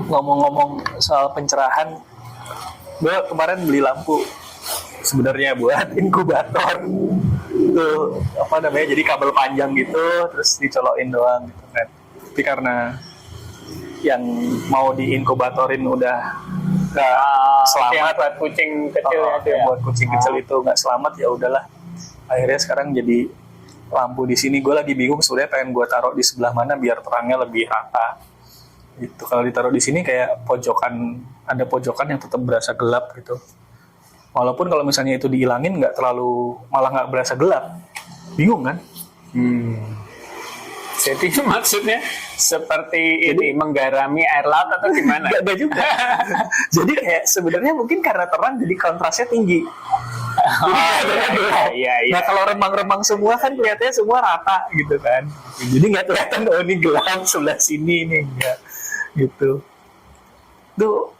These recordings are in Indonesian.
Ngomong-ngomong soal pencerahan, gue kemarin beli lampu sebenarnya buat inkubator. Tuh apa namanya, jadi kabel panjang gitu terus dicolokin doang gitu kan. Tapi karena yang mau diinkubatorin udah nggak selamat, buat kucing kecil buat kucing kecil itu nggak selamat, ya udahlah. Akhirnya sekarang jadi lampu di sini. Gue lagi bingung sebenarnya pengen gue taruh di sebelah mana biar terangnya lebih rata. Gitu. Kalau ditaruh di sini kayak pojokan, ada pojokan yang tetap berasa gelap gitu. Walaupun kalau misalnya itu dihilangin nggak terlalu, malah nggak berasa gelap. Bingung kan? Jadi maksudnya seperti ini menggarami air laut atau gimana? Gak juga. Jadi kayak sebenarnya mungkin karena terang jadi kontrasnya tinggi. Iya. Nah kalau remang-remang semua kan kelihatannya semua rata gitu kan. Jadi nggak kelihatan oh ini gelap sebelah sini ini enggak gitu. Tuh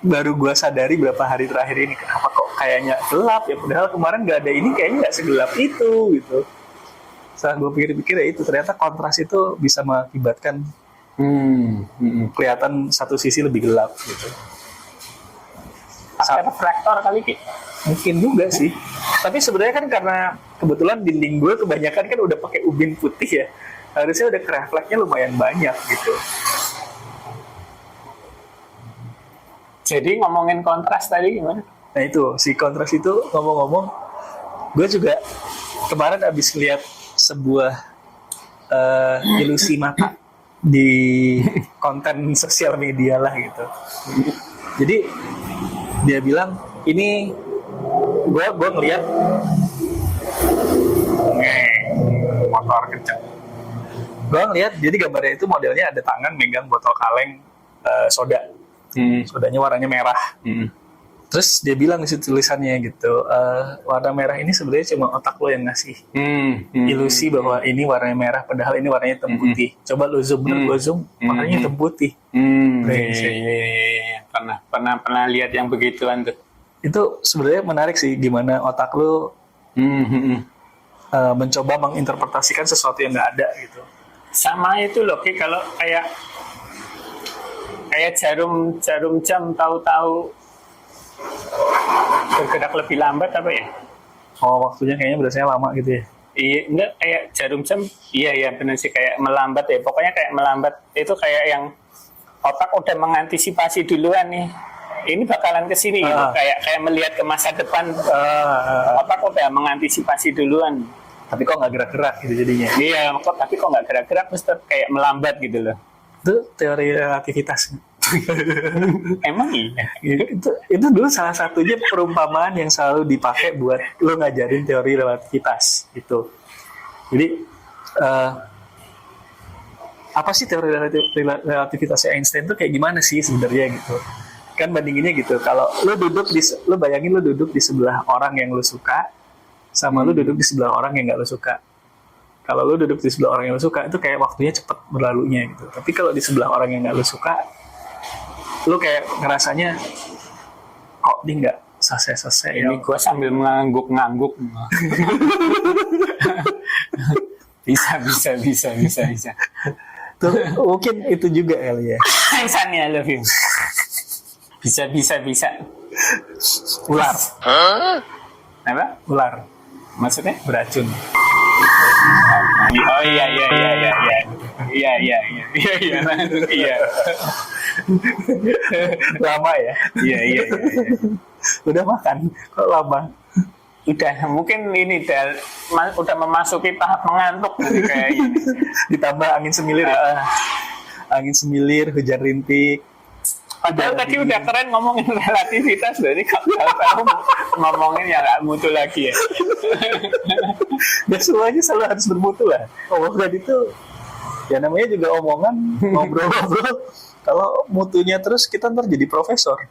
baru gue sadari berapa hari terakhir ini kenapa kok kayaknya gelap ya, padahal kemarin nggak ada ini, kayaknya nggak segelap itu gitu. Setelah gue pikir-pikir ya itu ternyata kontras itu bisa mengakibatkan kelihatan satu sisi lebih gelap gitu. Pakai reflektor kali Ki? Mungkin juga sih. Tapi sebenarnya kan karena kebetulan dinding gue kebanyakan kan udah pakai ubin putih ya, harusnya udah refleksnya lumayan banyak gitu. Jadi ngomongin kontras tadi gimana? Nah itu, si kontras itu ngomong-ngomong, gue juga kemarin abis lihat sebuah ilusi mata di konten sosial media lah gitu. Jadi dia bilang ini gue ngeliat motor kenceng. Gue ngeliat jadi gambarnya itu modelnya ada tangan megang botol kaleng soda. Sodanya warnanya merah. Terus dia bilang di situ tulisannya gitu, warna merah ini sebenarnya cuma otak lo yang ngasih ilusi bahwa ini warnanya merah, padahal ini warnanya hitam putih. Coba lo zoom, lo zoom, warnanya hitam putih. Iya. Pernah lihat yang begituan tuh. Itu sebenarnya menarik sih, gimana otak lo mencoba menginterpretasikan sesuatu yang nggak ada gitu. Sama itu loh, kalau kayak jarum jam tahu-tahu bergerak lebih lambat apa ya? Oh, waktunya kayaknya berasanya lama gitu ya? Iya, enggak, kayak jarum jam, iya benar sih, kayak melambat ya. Pokoknya kayak melambat itu kayak yang otak udah mengantisipasi duluan nih. Ini bakalan kesini gitu, kayak melihat ke masa depan. Otak udah mengantisipasi duluan. Tapi kok nggak gerak-gerak gitu jadinya? Iya, tapi kok nggak gerak-gerak, terus kayak melambat gitu loh. Itu teori relativitas. Emang iya. Itu dulu salah satunya perumpamaan yang selalu dipakai buat lo ngajarin teori relativitas itu. Jadi apa sih teori relativitasnya Einstein itu kayak gimana sih sebenarnya gitu? Kan bandinginnya gitu. Kalau lo bayangin lo duduk di sebelah orang yang lo suka, sama lo duduk di sebelah orang yang nggak lo suka. Kalau lo duduk di sebelah orang yang lo suka itu kayak waktunya cepet berlalunya gitu. Tapi kalau di sebelah orang yang nggak lo suka, lo kayak ngerasanya kok dia nggak selesai. Ini gue sambil mengangguk-ngangguk. bisa. Tuh, mungkin itu juga kali ya. Insannya I love you. Bisa. Ular. Apa? Ular. Maksudnya? Beracun. Oh iya. Iya. Lama ya? Iya. Udah makan, kok lama? Udah, mungkin ini udah memasuki tahap mengantuk kayak gini. Ditambah angin semilir ya? Angin semilir, hujan rintik. Padahal tadi udah keren ngomongin relativitas, jadi kalau ngomongin ya nggak mutu lagi ya. Ya semuanya selalu harus bermutu lah. Omongan itu, ya namanya juga omongan, ngobrol-ngobrol. Kalau mutunya terus kita ntar jadi profesor.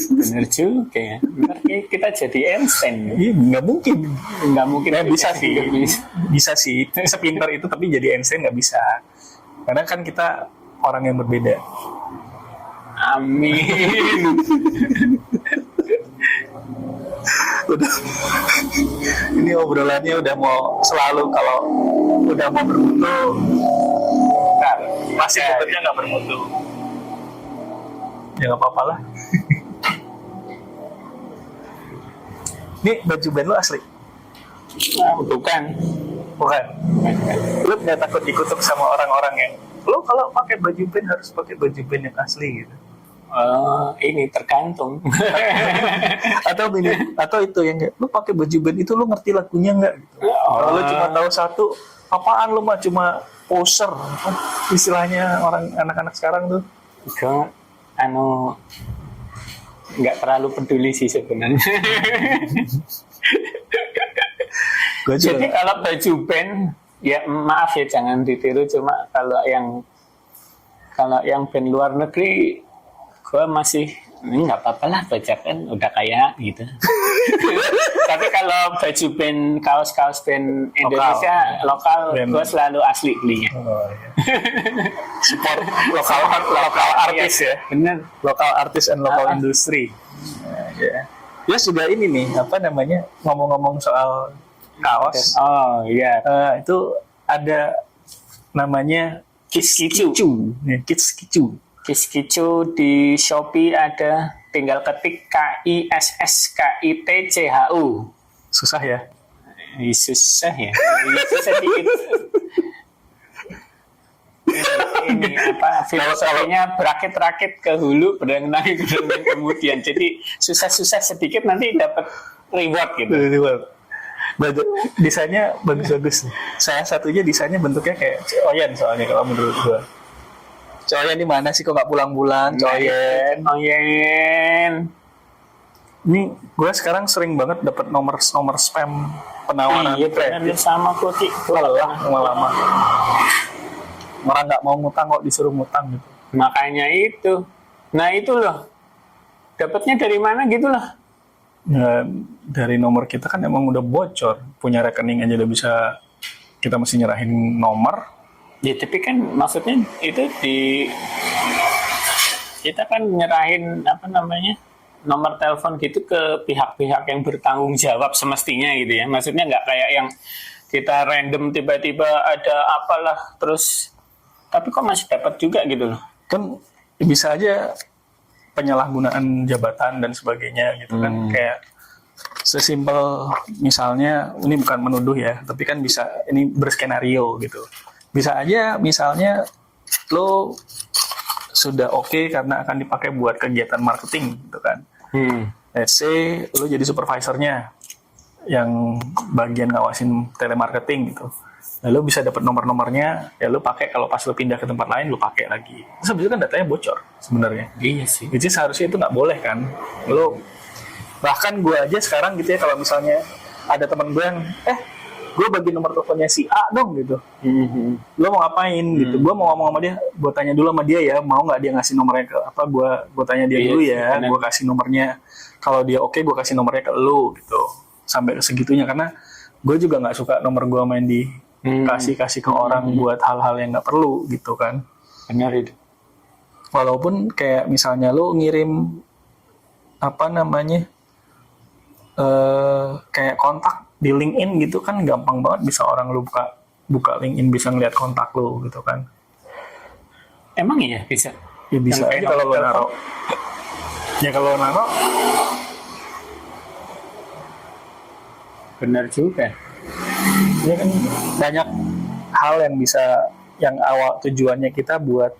Bener juga ya. Ntar kita jadi Einstein. Iya, nggak mungkin. Ya, bisa sih. Sepintar itu tapi jadi Einstein nggak bisa. Karena kan kita orang yang berbeda. Amin. Udah. Ini obrolannya udah mau selalu kalau udah mau bermutu. Nah, Masih bentuknya nggak bermutu. Ya nggak apa-apa lah. Ini baju band lu asli? Bukan. Bukan. Lu nggak takut dikutuk sama orang-orang yang lu kalau pakai baju band harus pakai baju band yang asli gitu? Ini tergantung. atau itu yang kayak, lu pakai baju band itu lu ngerti lagunya nggak gitu? Kalau lu cuma tahu satu, apaan lu mah cuma poser, istilahnya orang anak-anak sekarang tuh. Gue nggak terlalu peduli sih sebenarnya. Jadi kalau baju band, ya maaf ya jangan ditiru, cuma kalau yang band luar negeri, gue masih nggak apa-apa lah, baca kan udah kayak gitu. Tapi kalau baju band, kaos-kaos band Indonesia lokal, gue selalu asli belinya. Support lokal artis ya. Bener. Lokal artis and lokal industri. Ya. Terus juga ini nih, apa namanya, ngomong-ngomong soal kaos. Oh iya. Itu ada namanya Kiskicu. Kiskicu di Shopee ada, tinggal ketik KISSKITCHU. Susah ya? Susah ya. Susah dikit. Ini apa filosofinya, berakit-rakit ke hulu, berenang kemudian. Jadi susah-susah sedikit nanti dapat reward gitu. Desainnya bagus-bagus nih. Saya satunya desainnya bentuknya kayak Coyen soalnya kalau menurut gua. Coyen di mana sih kok nggak pulang-pulang? Coyen. Ini gue sekarang sering banget dapat nomor spam penawaran. Iya benar sama Koti. Lama-lama. Orang nggak mau ngutang kok disuruh ngutang gitu. Makanya itu. Nah itu loh. Dapatnya dari mana gitu loh? Ya, dari nomor kita kan emang udah bocor. Punya rekening aja udah bisa, kita mesti nyerahin nomor. Ya tapi kan maksudnya itu kita kan nyerahin nomor telepon gitu ke pihak-pihak yang bertanggung jawab semestinya gitu ya. Maksudnya nggak kayak yang kita random tiba-tiba ada apalah terus, tapi kok masih dapat juga gitu loh. Kan bisa aja penyalahgunaan jabatan dan sebagainya gitu kan. Kayak sesimpel misalnya, ini bukan menuduh ya, tapi kan bisa ini berskenario gitu. Bisa aja misalnya lo sudah oke karena akan dipakai buat kegiatan marketing gitu kan. Let's say lo jadi supervisornya yang bagian ngawasin telemarketing gitu. Lalu bisa dapat nomor-nomornya, ya lo pakai kalau pas lo pindah ke tempat lain lo pakai lagi. Terus habis itu kan datanya bocor sebenarnya. Iya sih. Jadi seharusnya itu nggak boleh kan. Lo bahkan gue aja sekarang gitu ya, kalau misalnya ada teman gue yang gue bagi nomor teleponnya si A dong gitu. Lo mau ngapain gitu? Gue mau ngomong sama dia, gue tanya dulu sama dia ya, mau nggak dia ngasih nomornya ke apa? Gue tanya dia dulu ya, gue kasih nomornya. Kalau dia oke, gue kasih nomornya ke lo gitu. Sampai ke segitunya, karena gue juga nggak suka nomor gue main di kasih ke orang buat hal-hal yang nggak perlu gitu kan. Benar itu. Walaupun kayak misalnya lo ngirim apa namanya kayak kontak di LinkedIn gitu kan, gampang banget bisa orang lu buka LinkedIn bisa ngeliat kontak lu gitu kan. Emang iya bisa? Ya bisa aja kalau lo naro. Ya kalau naro. Benar juga. Ya kan banyak hal yang bisa, yang awal tujuannya kita buat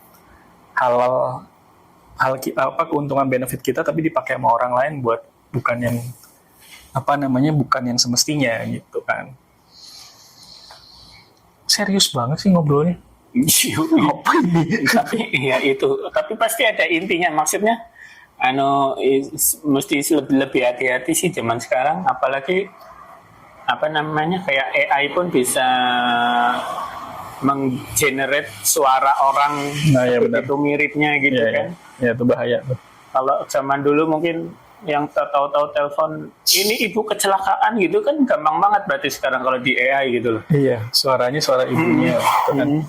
hal keuntungan benefit kita, tapi dipakai sama orang lain buat bukan yang bukan yang semestinya gitu kan. Serius banget sih ngobrolnya. Apa ini? Tapi ya itu, tapi pasti ada intinya. Maksudnya mesti lebih hati-hati sih zaman sekarang, apalagi kayak AI pun bisa menggenerate suara orang begitu miripnya gitu kan. Ya itu bahaya tuh. Kalau zaman dulu mungkin yang tahu-tahu telepon ini ibu kecelakaan gitu kan gampang banget, berarti sekarang kalau di AI gitu loh. Iya, suaranya suara ibunya gitu kan.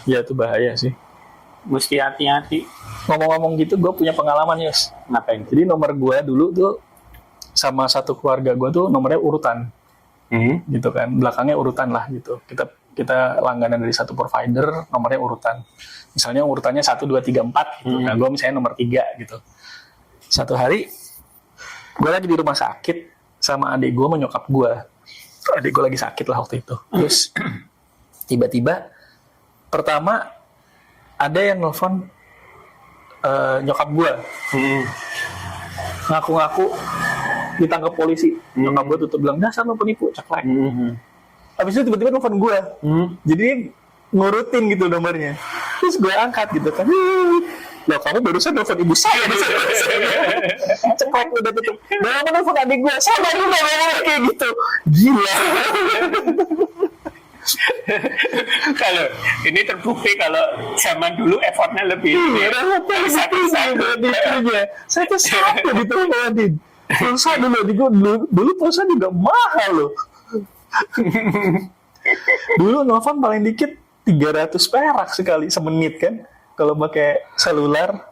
Ya itu bahaya sih. Mesti hati-hati. Ngomong-ngomong gitu, gue punya pengalaman Yos. Ngapain? Jadi nomor gue dulu tuh sama satu keluarga gue tuh nomornya urutan. Gitu kan, belakangnya urutan lah gitu. Kita kita langganan dari satu provider, nomornya urutan. Misalnya urutannya 1, 2, 3, 4 gitu. Nah, gue misalnya nomor 3 gitu. Satu hari, gue lagi di rumah sakit sama adik gue sama nyokap gue. Adik gue lagi sakit lah waktu itu. Terus tiba-tiba, pertama ada yang nelfon nyokap gue. Ngaku-ngaku ditangkap polisi. Nyokap gue tutup bilang, dasar lo penipu, ceklek. Habis itu tiba-tiba nelfon gue. Jadi ngurutin gitu nomornya. Terus gue angkat gitu kan. Loh, kamu barusan nelfon ibu saya. Ceklek udah tutup. Nah, kamu nelfon adik gue. Sama lu ngomong kayak gitu. Gila. Kalau ini terbukti kalau zaman dulu effortnya lebih. Saya tuh satu ditolongin. Pulsa dulu pulsa juga mahal loh. Dulu nelfon paling dikit 300 perak sekali semenit kan, kalau pakai selular.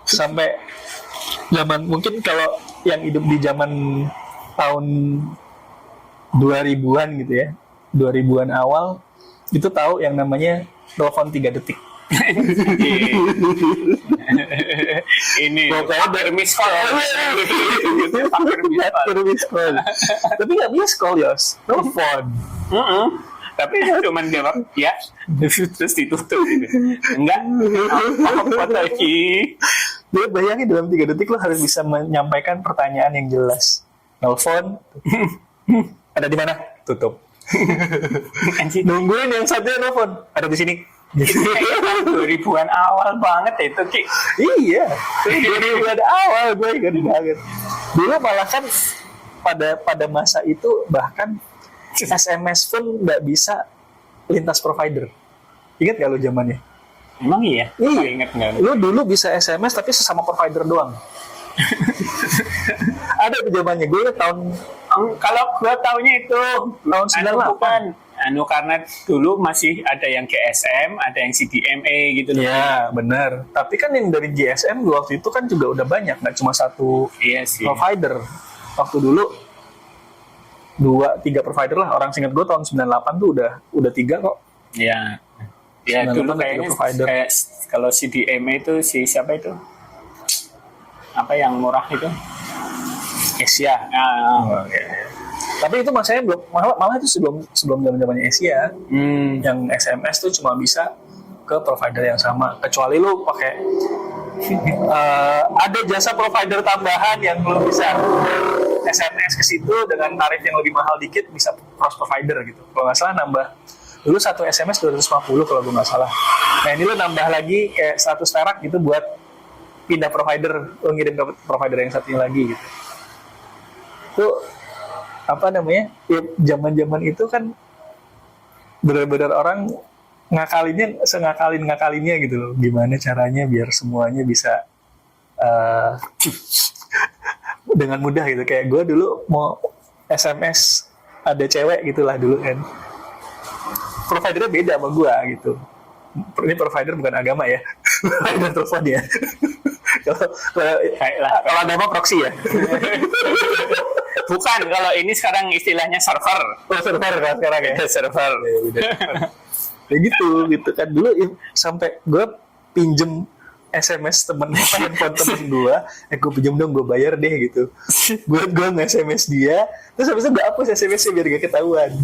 Sampai zaman, mungkin kalau yang hidup di zaman tahun 2000-an gitu ya, 2000-an awal itu tahu yang namanya telepon 3 detik. Ini pokoknya miss call. miss call. Tapi nggak miss call, Yos, telepon. Tapi cuman jawab ya, terus ditutup gitu. Enggak, apa lagi? Dia bayangin dalam 3 detik lo harus bisa menyampaikan pertanyaan yang jelas. Telepon, ada di mana? Tutup. Nungguin yang satunya telepon, ada di sini. 2000-an awal banget itu, Ki. Iya, 2000-an awal gue ingat banget. Dulu malah kan pada masa itu bahkan SMS pun nggak bisa lintas provider. Ingat nggak lo zamannya? Emang iya? Iya. Ingat nggak? Lo dulu bisa SMS tapi sesama provider doang. Ada di zamannya gue tahun. Kalau gue taunya itu tahun 98. bukan. Karena dulu masih ada yang GSM, ada yang CDMA gitu loh. Iya, benar. Tapi kan yang dari GSM waktu itu kan juga udah banyak, nggak cuma satu provider. Waktu dulu 2-3 provider lah. Orang seingat gue tahun 98 tuh udah 3 kok. Iya. Ya dulu kayaknya kayak kalau CDMA itu siapa itu? Apa yang murah itu? Asia. Okay. Tapi itu masanya belum, malah itu sebelum zamannya Asia. Yang SMS tuh cuma bisa ke provider yang sama. Kecuali lu pakai ada jasa provider tambahan yang lu bisa SMS ke situ dengan tarif yang lebih mahal dikit, bisa cross provider gitu. Kalau nggak salah nambah dulu satu SMS 250 kalau gue nggak salah. Nah ini lu nambah lagi kayak 100 perak gitu buat pindah provider, lu ngirim ke provider yang satunya lagi gitu. Tuh apa namanya, ya zaman itu kan benar-benar orang ngakalinnya gitu loh, gimana caranya biar semuanya bisa dengan mudah gitu. Kayak gue dulu mau SMS ada cewek gitulah dulu kan, providernya beda sama gue gitu. Ini provider bukan agama ya, provider telepon ya. Kalau agama proxy ya. Bukan, kalau ini sekarang istilahnya server. Oh, server kan sekarang ya. Server. Ya gitu kan. Dulu sampai gue pinjem SMS handphone temen gue. Gue pinjem dong, gue bayar deh gitu. Gue nge-SMS dia. Terus habis itu gue hapus SMS-nya biar gak ketahuan.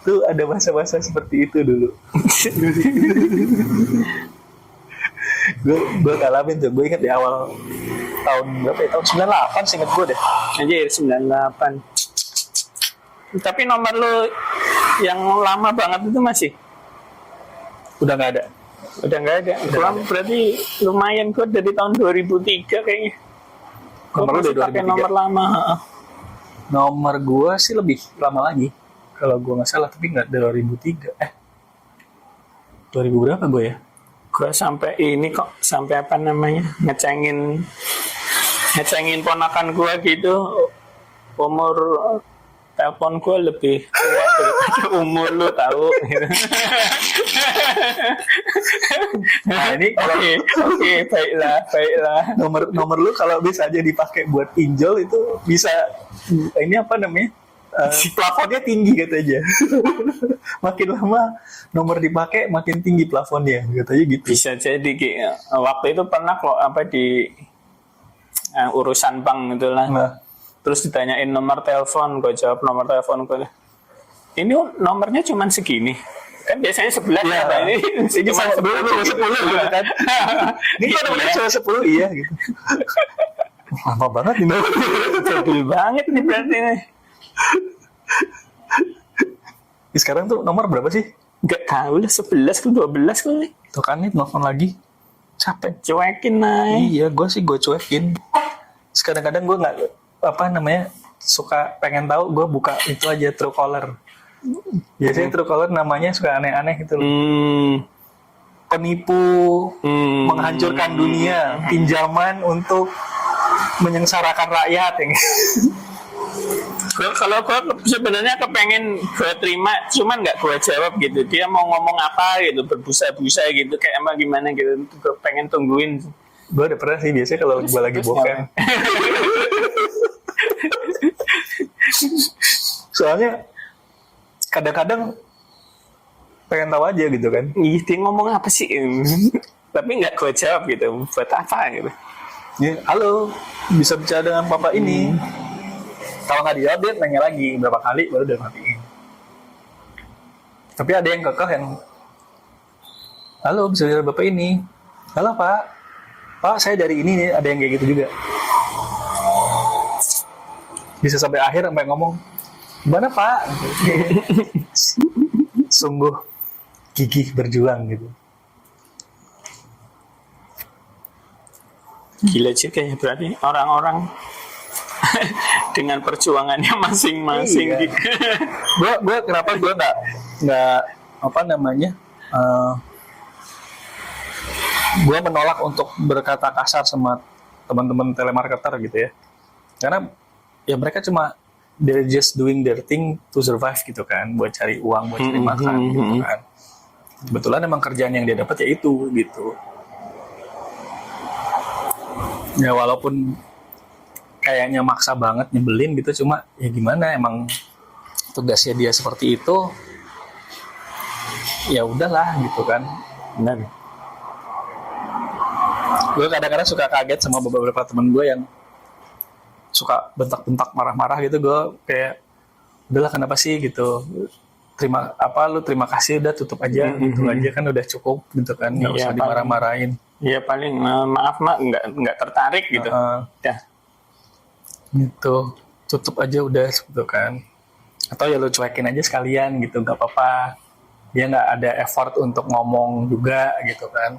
Tuh ada masa-masa seperti itu dulu. Gue ngalamin tuh. Gue ingat di awal tahun berapa ya? Tahun 98 seinget gue deh. Anjir, 98. Tapi nomor lu yang lama banget itu masih? Udah nggak ada. Udah nggak ada. Berarti lumayan, gue dari tahun 2003 kayaknya. Nomor lu dari 2003? Nomor lama. Nomor gue sih lebih lama lagi. Kalau gue nggak salah, tapi nggak dari 2003. 2000 berapa gue ya? Gue sampai ini kok, sampai apa namanya, ngecengin ponakan gue gitu. Umur telepon gue lebih tua daripada umur lu tahu. Nah ini oke, baiklah. Nomor lu kalau bisa aja dipakai buat pinjol itu bisa ini apa namanya, plafonnya tinggi katanya. Makin lama nomor dipakai makin tinggi plafonnya katanya gitu. Bisa jadi waktu itu pernah kok apa di urusan bank gitulah. Nah, Terus ditanyain nomor telepon, gue jawab nomor telepon gue. Ini nomornya cuma segini. Kan biasanya 11 Iya. ya, ini cuma 10 gitu kan. Ini kok nomornya cuma 10 iya gitu. Lama banget nih nomor. Jadul banget nih berarti nih. Sekarang tuh nomor berapa sih? Gak tahu lah 11 ke 12 kali. Tuh kan nih telepon lagi. Capek. Cuekin naik. Iya, gue cuekin. Terus kadang-kadang gue nggak apa namanya suka pengen tahu, gue buka itu aja Truecaller. Biasanya Truecaller namanya suka aneh-aneh gitu loh. Penipu, menghancurkan dunia, pinjaman untuk menyengsarakan rakyat yang Kalau gue sebenarnya kepengen gue terima, cuman nggak gue jawab gitu. Dia mau ngomong apa gitu, berbusa-busa gitu, kayak emang gimana gitu. Gue pengen tungguin. gue udah pernah sih biasanya kalau gue lagi bokeh. Soalnya kadang-kadang pengen tahu aja gitu kan. Ih, dia ngomong apa sih? Tapi nggak gue jawab gitu. Buat apa gitu? Ya, halo, bisa bicara dengan bapak ini. Kalau nggak dijawab dia nanya lagi berapa kali baru udah matiin. Tapi ada yang kekeh yang, halo, bisa bicara bapak ini. Halo pak, pak saya dari ini nih, ada yang kayak gitu juga. Bisa sampai akhir sampai ngomong, gimana pak? Sungguh gigih berjuang gitu. Gila juga ya berarti orang-orang dengan perjuangannya masing-masing. Iya. Gitu. gue kenapa gue nggak apa namanya, gue menolak untuk berkata kasar sama teman-teman telemarketer gitu ya, karena ya mereka cuma they're just doing their thing to survive gitu kan, buat cari uang, buat cari makan gitu kan. Kebetulan emang kerjaan yang dia dapat ya itu gitu. Ya walaupun kayaknya maksa banget, nyebelin gitu, cuma ya gimana, emang tugasnya dia seperti itu, ya udahlah gitu kan. Benar. Gue kadang-kadang suka kaget sama beberapa temen gue yang suka bentak-bentak, marah-marah gitu. Gue kayak, udahlah kenapa sih gitu, terima kasih, udah tutup aja gitu aja kan, udah cukup gitu kan, nggak usah dimarah-marahin. Ya paling maaf mak, nggak tertarik gitu. Ya. Gitu, tutup aja udah gitu kan. Atau ya lu cuekin aja sekalian gitu, nggak apa-apa. Dia nggak ada effort untuk ngomong juga gitu kan.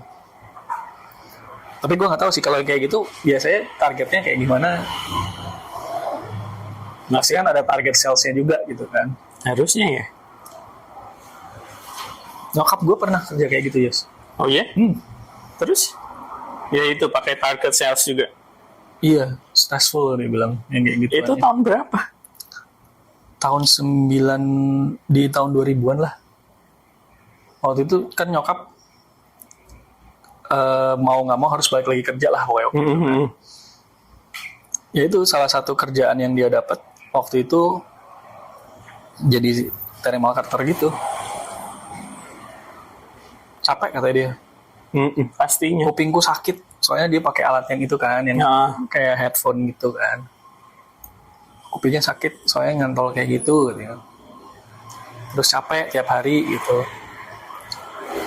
Tapi gue nggak tahu sih kalau kayak gitu biasanya targetnya kayak gimana. Masih kan ada target salesnya juga gitu kan. Harusnya ya. Nyokap gue pernah kerja kayak gitu, Yos. Oh iya? Terus? Ya itu pakai target sales juga. Iya, stressful dia bilang yang kayak gitu. Itu tahun berapa? Tahun 2000-an lah. Waktu itu kan nyokap mau nggak mau harus balik lagi kerja lah pokoknya. Ya itu salah satu kerjaan yang dia dapat waktu itu, jadi telemarketer gitu. Capek katanya dia. Pastinya. Kupingku sakit soalnya dia pakai alat yang itu kan, yang kayak headphone gitu kan. Kupingnya sakit soalnya ngantol kayak gitu gitu. Terus capek tiap hari gitu,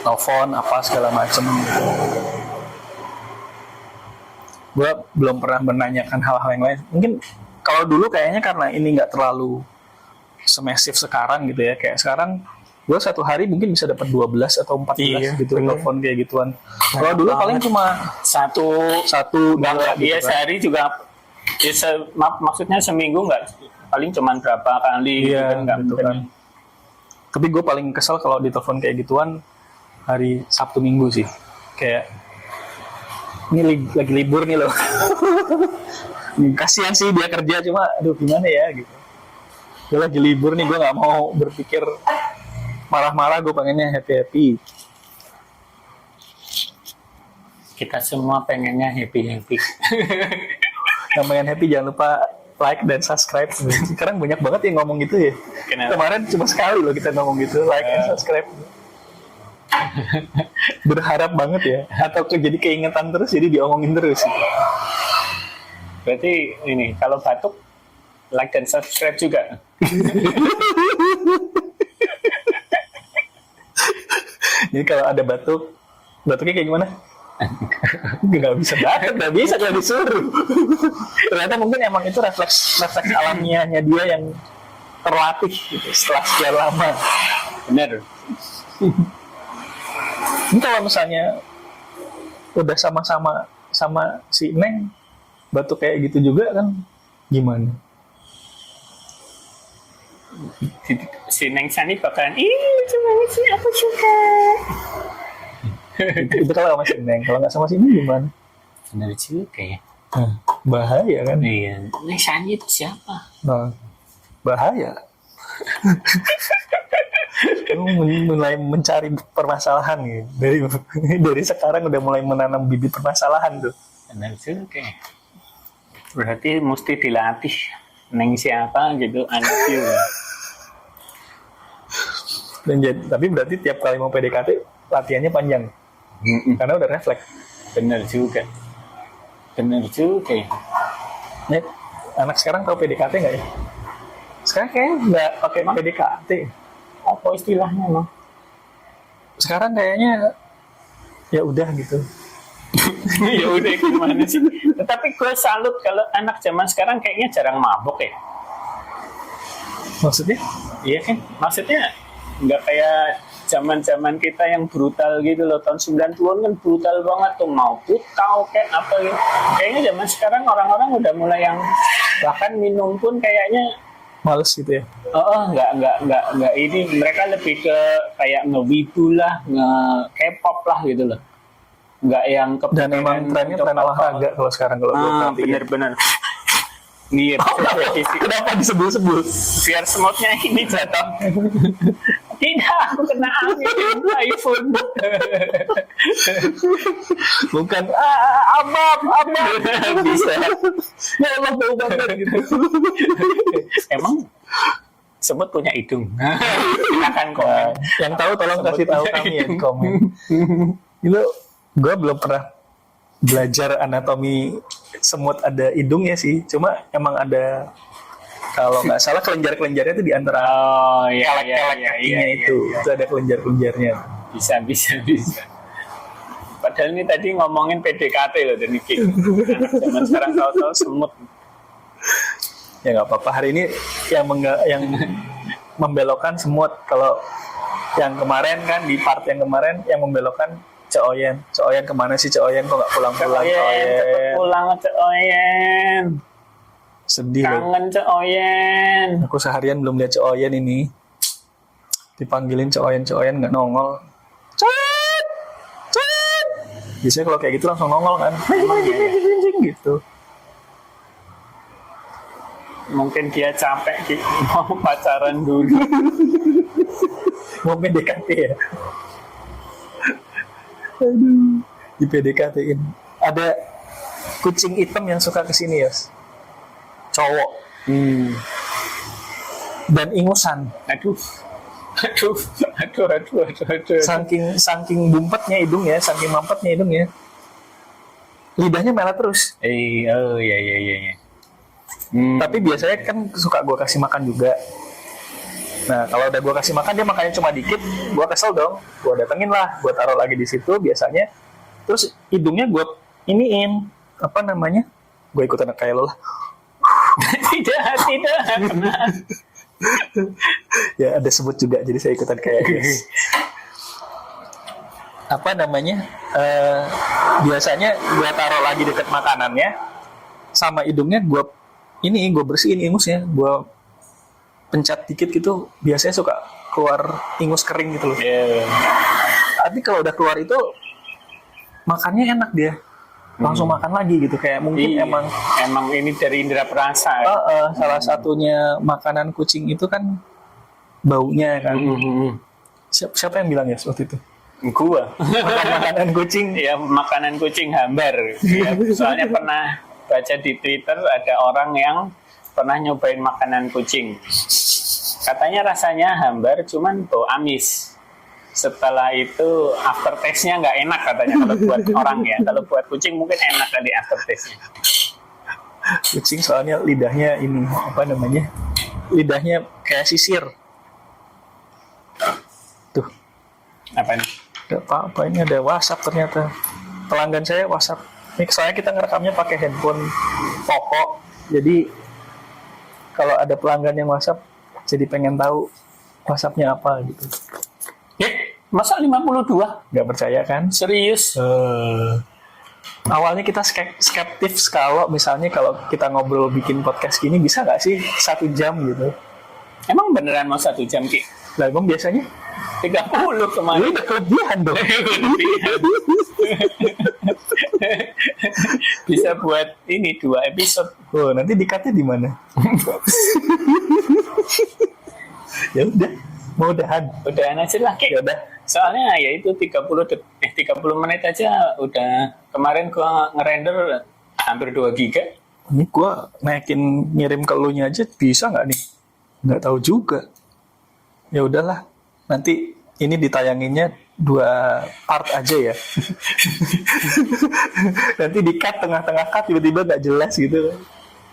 telepon apa segala macem gitu. Gue belum pernah menanyakan hal-hal yang lain. Mungkin kalau dulu kayaknya karena ini nggak terlalu semasif sekarang gitu ya. Kayak sekarang gue satu hari mungkin bisa dapat 12 atau 14 gitu telepon kayak gituan. Kalau dulu paling cuma satu dua Iya gitu kan. sehari juga. Ya, maksudnya seminggu nggak, paling cuma berapa kali Iya, gitu, nggak gitu kan. Tapi gue paling kesel kalau ditelepon kayak gituan hari Sabtu Minggu sih. Kayak ini lagi libur nih loh. Kasihan sih dia kerja, cuma aduh gimana ya gitu. Gue lagi libur nih, gue nggak mau berpikir marah-marah, gue pengennya happy-happy. Kita semua pengennya happy. Yang pengen happy jangan lupa like dan subscribe. Sekarang banyak banget yang ngomong gitu ya. Kenapa? Kemarin cuma sekali loh kita ngomong gitu, like and subscribe. Berharap banget ya, atau jadi keingetan terus, jadi diomongin terus. Berarti ini kalau batuk like dan subscribe juga. Jadi kalau ada batuknya kayak gimana? Nggak bisa batuk, nggak bisa kalau disuruh. Ternyata mungkin emang itu refleks alamiahnya dia yang terlatih gitu, setelah sekian lama. Benar. Ini kalau misalnya udah sama-sama sama si Neng batuk kayak gitu juga kan gimana? Si Neng Sani bakalan lucu banget sih, aku suka. Itu kalau sama si Neng, kalau nggak sama si Neng gimana? Benar juga ya. Bahaya kan? Iya. Neng Sani itu siapa? Nah, bahaya. Lu mulai mencari permasalahan gitu. Dari sekarang udah mulai menanam bibit permasalahan tuh. Benar juga. Berarti mesti dilatih. Neng siapa gitu, anak juga. Tapi berarti tiap kali mau PDKT latihannya panjang. Karena udah refleks. Benar juga. Benar juga. Ya, anak sekarang tahu PDKT nggak ya? Sekarang kayaknya nggak pakai PDKT. Apa istilahnya emang? Sekarang kayaknya ya udah gitu. Ya udah gimana sih? Tapi gue salut kalau anak zaman sekarang kayaknya jarang mabok ya. Maksudnya? Iya kan? Maksudnya nggak kayak zaman-zaman kita yang brutal gitu loh. Tahun 90-an kan brutal banget tuh, mau putau kayak apa gitu. Kayaknya zaman sekarang orang-orang udah mulai yang bahkan minum pun kayaknya males gitu ya. Nggak ini, mereka lebih ke kayak nge-wibu lah, nge-K-pop lah gitu loh. Nggak yang dan emang trennya tren olahraga kalau sekarang kalau bener-bener. Iya, kenapa disebut-sebut? Biar semutnya ini jatuh. Tidak, aku kena angin iPhone. Bukan abab bisa. Ya Allah bau banget gitu. Emang semut punya hidung. Silakan komen. Yang tahu tolong kasih tahu kami ya di komen. Itu gue belum pernah belajar anatomi semut ada hidungnya sih. Cuma emang ada, kalau nggak salah kelenjar-kelenjarnya itu di antara kelek-kelek kakinya itu. Itu ada kelenjar-kelenjarnya. Bisa. Padahal ini tadi ngomongin PDKT loh dari Ki. Zaman sekarang tahu-tahu semut. Ya nggak apa-apa. Hari ini yang membelokkan semut. Kalau yang kemarin kan di part yang kemarin yang membelokkan Cek Oyen kemana sih Cek Oyen, kok nggak pulang-pulang? Cek Oyen cepet pulang Cek Oyen. Sedih kangen Cek Oyen. Aku seharian belum lihat Cek Oyen ini. Dipanggilin Cek Oyen nggak nongol. Cet. Biasanya kalau kayak gitu langsung nongol kan. Gitu. Mungkin dia capek gitu, mau pacaran dulu. Mau PDKT ya. Aduh, di PDKT-in. Ada kucing hitam yang suka kesini ya, cowok. Dan ingusan. Aduh. Saking bumpetnya hidungnya, saking mampetnya hidungnya, lidahnya merah terus. Iya. Tapi biasanya kan suka gue kasih makan juga. Nah kalau udah gue kasih makan dia makannya cuma dikit, gue kesel dong. Gue datengin lah, gue taruh lagi di situ biasanya. Terus hidungnya gue iniin, apa namanya? Gue ikutan kayak lo lah. Tidak. Ya ada sebut juga, jadi saya ikutan kayak guys. Apa namanya? Biasanya gue taruh lagi dekat makanannya, sama hidungnya gue bersihin ingusnya, gue pencet dikit gitu, biasanya suka keluar ingus kering gitu loh. Yeah. Tapi kalau udah keluar itu makannya enak dia, langsung makan lagi gitu, kayak mungkin emang ini dari indera perasa. Salah satunya makanan kucing itu kan baunya kan. Siapa yang bilang ya waktu itu? Gua. Makanan kucing. Ya makanan kucing hambar. Ya, soalnya pernah baca di Twitter ada orang yang pernah nyobain makanan kucing. Katanya rasanya hambar, cuman bau amis. Setelah itu aftertaste-nya nggak enak katanya kalau buat orang ya. Kalau buat kucing mungkin enak kali aftertaste-nya. Kucing soalnya lidahnya ini apa namanya? Lidahnya kayak sisir. Tuh, Apa nih? ada apa ini ada WhatsApp ternyata. Pelanggan saya WhatsApp. Ini soalnya kita ngerekamnya pakai handphone Poco. Jadi kalau ada pelanggan yang WhatsApp, jadi pengen tahu WhatsApp-nya apa gitu. Masa 52? Nggak percaya kan? Serius? Awalnya kita skeptis kalau misalnya kalau kita ngobrol bikin podcast gini bisa nggak sih 1 jam gitu. Emang beneran mau 1 jam, Ki? Lah emang biasanya 30 lu kemarin. udah kelebihan dong. Bisa buat ini 2 episode. Oh, nanti dikatnya di mana? Ya udah, mau udahan. Udahan aja lah, Ki. Ya udah. Soalnya ya itu 30 menit aja udah. Kemarin gua ngerender hampir 2 giga. Ini gua naikin ngirim ke lu nya aja bisa nggak nih? Nggak tahu juga. Ya udahlah, nanti ini ditayanginnya 2 part aja ya. Nanti di cut tengah-tengah cut tiba-tiba nggak jelas gitu.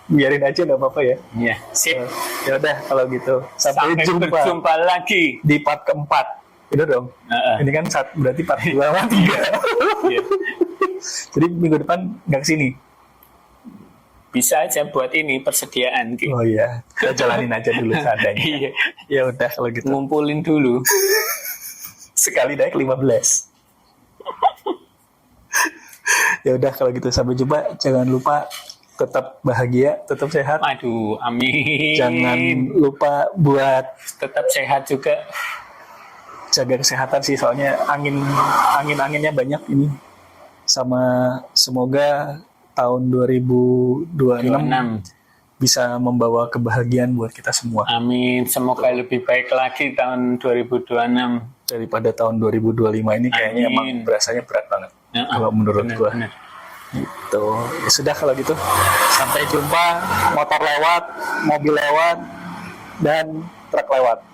Biarin aja nggak apa-apa ya. Iya, sip. Ya udah kalau gitu. Sampai jumpa berjumpa lagi. di part keempat. Itu dong. Ini kan berarti part 2 sama 3. Iya. Jadi minggu depan nggak kesini. Bisa aja buat ini persediaan, Ki. Oh iya, kita jalanin aja dulu seadanya. Iya. Ya udah kalau gitu. Ngumpulin dulu. Sekali naik 15. Ya udah kalau gitu sampai jumpa. Jangan lupa tetap bahagia, tetap sehat. Aduh, amin. Jangan lupa buat Tetap sehat juga. jaga kesehatan sih soalnya anginnya banyak ini. Sama semoga tahun 2026 bisa membawa kebahagiaan buat kita semua. Amin. Semoga lebih baik lagi tahun 2026. Daripada tahun 2025 ini kayaknya Amin. emang berasanya berat banget. Kalau menurut gua. Benar. Gitu. Ya sudah kalau gitu. Sampai jumpa. Motor lewat, mobil lewat, dan truk lewat.